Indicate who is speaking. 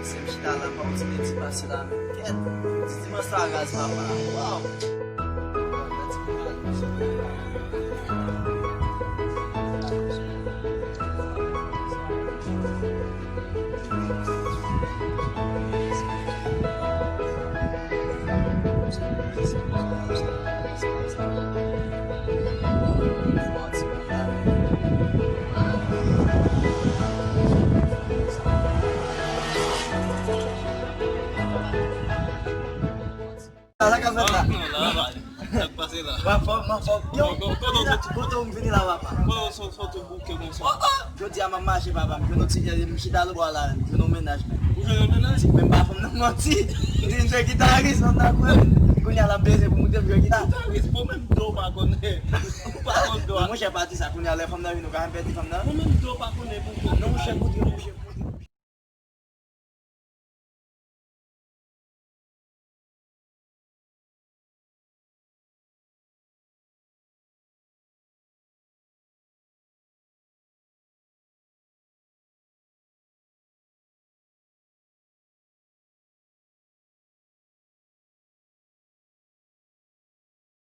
Speaker 1: Sempre está lá para os clientes vacilar. Quer se mostrar a gás para uau. Salah ka ba na?
Speaker 2: Nagpasila.
Speaker 1: Mafog. Yo,
Speaker 2: Kodo
Speaker 1: vinila wapa.
Speaker 2: so to book mo so.
Speaker 1: Eu te amo mais, babam. Eu não te dá bola, eu não menage.
Speaker 2: Bukan na na.
Speaker 1: Bem bafam não mati. Din sa guitarist não tá com. Kunya la base pour muter bien guitar.
Speaker 2: Is po men do pa kon ne. Pa kon do.
Speaker 1: Moi j'ai parti ça kunya la femme na une quand même petit femme na.
Speaker 2: Po men do pa kon ne.
Speaker 1: Non, je sais pas,